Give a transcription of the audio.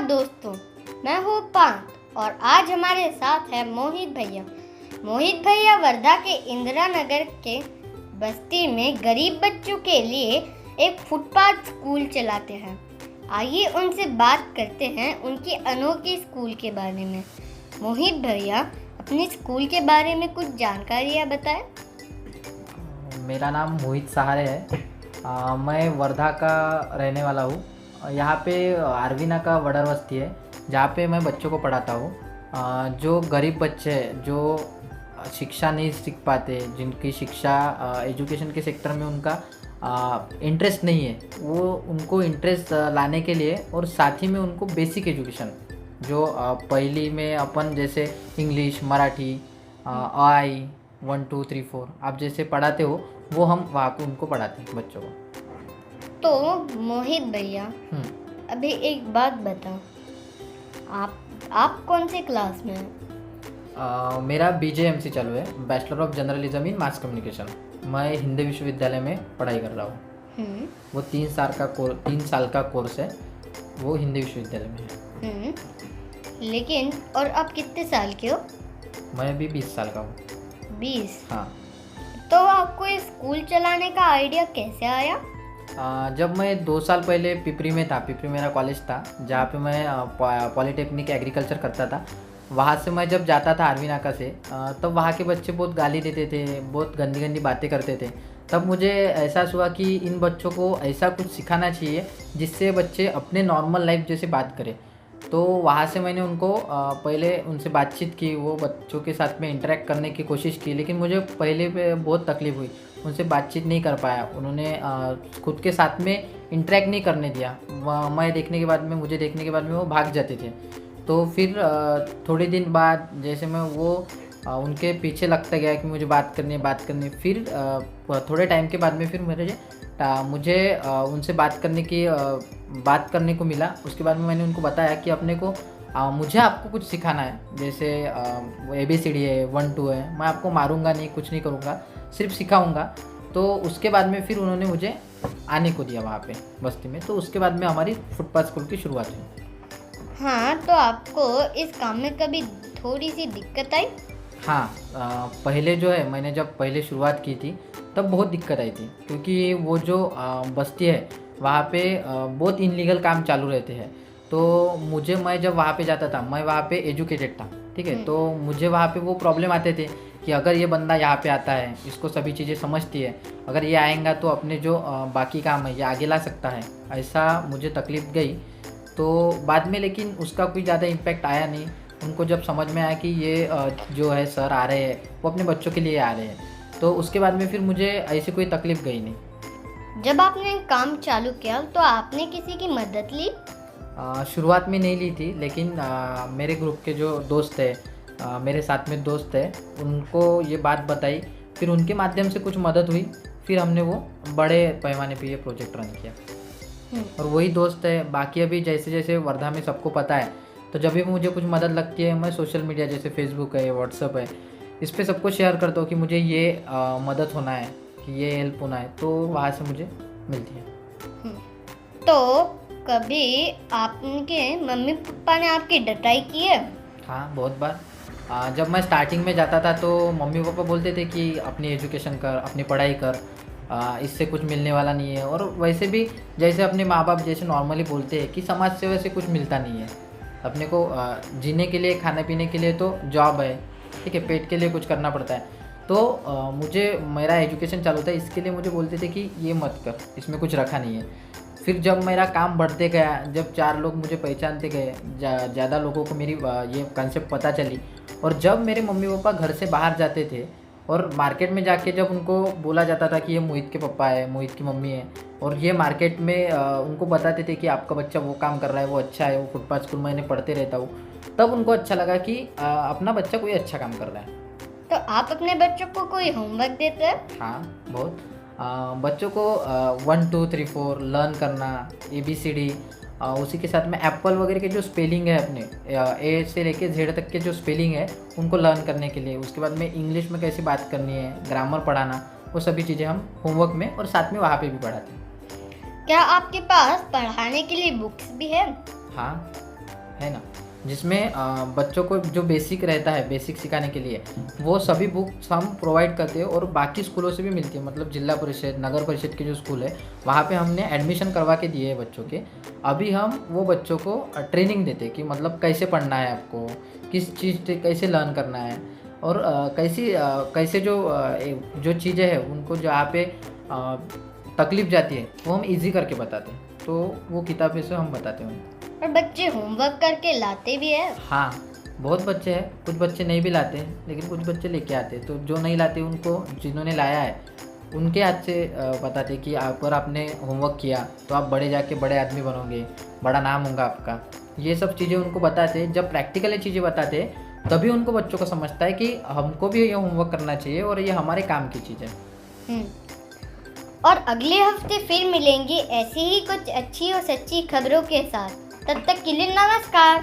दोस्तों, मैं हूँ पांत और आज हमारे साथ है मोहित भैया। मोहित भैया वर्धा के इंदिरा नगर के बस्ती में गरीब बच्चों के लिए एक फुटपाथ स्कूल चलाते हैं। आइए उनसे बात करते हैं उनकी अनोखी स्कूल के बारे में। मोहित भैया, अपने स्कूल के बारे में कुछ जानकारियाँ बताएं। मेरा नाम मोहित सहारे है। मैं वर्धा का रहने वाला हूँ। यहाँ पे आरवीना का वडर बस्ती है जहाँ पे मैं बच्चों को पढ़ाता हूँ। जो गरीब बच्चे हैं, जो शिक्षा नहीं सीख पाते, जिनकी शिक्षा एजुकेशन के सेक्टर में उनका इंटरेस्ट नहीं है, वो उनको इंटरेस्ट लाने के लिए और साथ ही में उनको बेसिक एजुकेशन जो पहली में अपन जैसे इंग्लिश, मराठी, आई 1 2 3 4 आप जैसे पढ़ाते हो, वो हम वहाँ पे उनको पढ़ाते हैं बच्चों को। तो मोहित भैया, अभी एक बात बताओ, आप कौन से क्लास में हैं? मेरा BJMC चालू है, bachelor of journalism in mass communication. मैं हिंदी विश्वविद्यालय में पढ़ाई कर रहा हूँ। वो 3 साल का कोर्स है, वो हिंदी विश्वविद्यालय में है। लेकिन और आप कितने साल के हो? मैं अभी 20 साल का हूँ। 20? हाँ। तो आपको ये स्कूल चलाने का आइडिया कैसे आया? जब मैं 2 साल पहले पिपरी में था, पिपरी मेरा कॉलेज था जहाँ पे मैं पॉलिटेक्निक एग्रीकल्चर करता था। वहाँ से मैं जब जाता था आरवीनाका से, तब वहाँ के बच्चे बहुत गाली देते थे, बहुत गंदी गंदी बातें करते थे। तब मुझे एहसास हुआ कि इन बच्चों को ऐसा कुछ सिखाना चाहिए जिससे बच्चे अपने नॉर्मल लाइफ जैसे बात करें। तो वहाँ से मैंने उनको पहले उनसे बातचीत की, वो बच्चों के साथ में इंटरेक्ट करने की कोशिश की, लेकिन मुझे पहले पे बहुत तकलीफ़ हुई, उनसे बातचीत नहीं कर पाया। उन्होंने खुद के साथ में इंटरेक्ट नहीं करने दिया। मुझे देखने के बाद में वो भाग जाते थे। तो फिर थोड़े दिन बाद जैसे मैं उनके पीछे लगता गया कि मुझे बात करनी। फिर थोड़े टाइम के बाद में फिर मुझे उनसे बात करने को मिला। उसके बाद में मैंने उनको बताया कि मुझे आपको कुछ सिखाना है, जैसे ABCD है, 1 2 है। मैं आपको मारूंगा नहीं, कुछ नहीं करूँगा, सिर्फ सिखाऊंगा। तो उसके बाद में फिर उन्होंने मुझे आने को दिया वहाँ पे बस्ती में। तो उसके बाद में हमारी फुटपाथ स्कूल की शुरुआत हुई। हाँ, तो आपको इस काम में कभी थोड़ी सी दिक्कत आई? हाँ, पहले जो है, मैंने जब पहले शुरुआत की थी तब बहुत दिक्कत आई थी, क्योंकि वो जो बस्ती है वहाँ पे बहुत इनलीगल काम चालू रहते हैं। तो मैं जब वहाँ पे जाता था, मैं वहाँ पे एजुकेटेड था, ठीक है। तो मुझे वहाँ पे वो प्रॉब्लम आते थे कि अगर ये बंदा यहाँ पे आता है, इसको सभी चीज़ें समझती है, अगर ये आएगा तो अपने जो बाकी काम है ये आगे ला सकता है, ऐसा मुझे तकलीफ़ गई। तो बाद में लेकिन उसका कोई ज़्यादा इम्पैक्ट आया नहीं। उनको जब समझ में आया कि ये जो है सर आ रहे हैं, वो अपने बच्चों के लिए आ रहे हैं, तो उसके बाद में फिर मुझे ऐसी कोई तकलीफ़ गई नहीं। जब आपने काम चालू किया तो आपने किसी की मदद ली? शुरुआत में नहीं ली थी, लेकिन मेरे ग्रुप के जो दोस्त है, मेरे साथ में दोस्त है, उनको ये बात बताई, फिर उनके माध्यम से कुछ मदद हुई। फिर हमने वो बड़े पैमाने पे ये प्रोजेक्ट रन किया। और वही दोस्त है। बाकी अभी जैसे जैसे वर्धा में सबको पता है, तो जब भी मुझे कुछ मदद लगती है, मैं सोशल मीडिया जैसे फेसबुक है, व्हाट्सअप है, इस पर सबको शेयर करता हूँ कि मुझे ये मदद होना है, कि ये हेल्प होना है, तो वहाँ से मुझे मिलती है। तो कभी आपके मम्मी पापा ने आपकी डटाई की है? हाँ, बहुत बार। जब मैं स्टार्टिंग में जाता था तो मम्मी पापा बोलते थे कि अपनी एजुकेशन कर, अपनी पढ़ाई कर, इससे कुछ मिलने वाला नहीं है। और वैसे भी जैसे अपने माँ बाप जैसे नॉर्मली बोलते हैं कि समाज से वैसे कुछ मिलता नहीं है। अपने को जीने के लिए, खाने पीने के लिए तो जॉब है, ठीक है, पेट के लिए कुछ करना पड़ता है। तो मेरा एजुकेशन चालू था, इसके लिए मुझे बोलते थे कि ये मत कर, इसमें कुछ रखा नहीं है। फिर जब मेरा काम बढ़ते गया, जब 4 लोग मुझे पहचानते गए, ज़्यादा लोगों को मेरी ये कंसेप्ट पता चली, और जब मेरे मम्मी पापा घर से बाहर जाते थे और मार्केट में जाके जब उनको बोला जाता था कि ये मोहित के पापा है, मोहित की मम्मी है, और ये मार्केट में उनको बताते थे कि आपका बच्चा वो काम कर रहा है, वो अच्छा है, वो फुटपाथ स्कूल में पढ़ते रहता हूँ, तब उनको अच्छा लगा कि अपना बच्चा कोई अच्छा काम कर रहा है। तो आप अपने बच्चों को कोई होमवर्क देते हैं? हाँ, बहुत। बच्चों को 1 2 3 4 लर्न करना, ABCD, उसी के साथ में एप्पल वगैरह के जो स्पेलिंग है, अपने A से लेके Z तक के जो स्पेलिंग है उनको लर्न करने के लिए, उसके बाद में इंग्लिश में कैसे बात करनी है, ग्रामर पढ़ाना, वो सभी चीज़ें हम होमवर्क में और साथ में वहाँ पे भी पढ़ाते हैं। क्या आपके पास पढ़ाने के लिए बुक्स भी है? हाँ, है ना, जिसमें बच्चों को जो बेसिक रहता है, बेसिक सिखाने के लिए वो सभी बुक्स हम प्रोवाइड करते हैं और बाकी स्कूलों से भी मिलती है। मतलब जिला परिषद, नगर परिषद के जो स्कूल है वहाँ पे हमने एडमिशन करवा के दिए हैं बच्चों के। अभी हम वो बच्चों को ट्रेनिंग देते हैं कि मतलब कैसे पढ़ना है आपको, किस चीज़ से कैसे लर्न करना है, और कैसे जो चीज़ें हैं उनको जहाँ पे तकलीफ जाती है वो हम इजी करके बताते हैं। तो वो किताबें से हम बताते हैं उनको। और बच्चे होमवर्क करके लाते भी है। हाँ, बहुत बच्चे हैं, कुछ बच्चे नहीं भी लाते लेकिन कुछ बच्चे लेके आते हैं। तो जो नहीं लाते उनको, जिन्होंने लाया है उनके हाथ से बताते कि अगर आपने होमवर्क किया तो आप बड़े जाके बड़े आदमी बनोगे, बड़ा नाम होगा आपका। ये सब चीज़ें उनको बताते। जब प्रैक्टिकल चीज़ें बताते तभी उनको बच्चों को समझता है कि हमको भी ये होमवर्क करना चाहिए और ये हमारे काम की चीज़ है। और अगले हफ्ते फिर मिलेंगे ऐसी ही कुछ अच्छी और सच्ची खबरों के साथ। तब तक के लिए नमस्कार।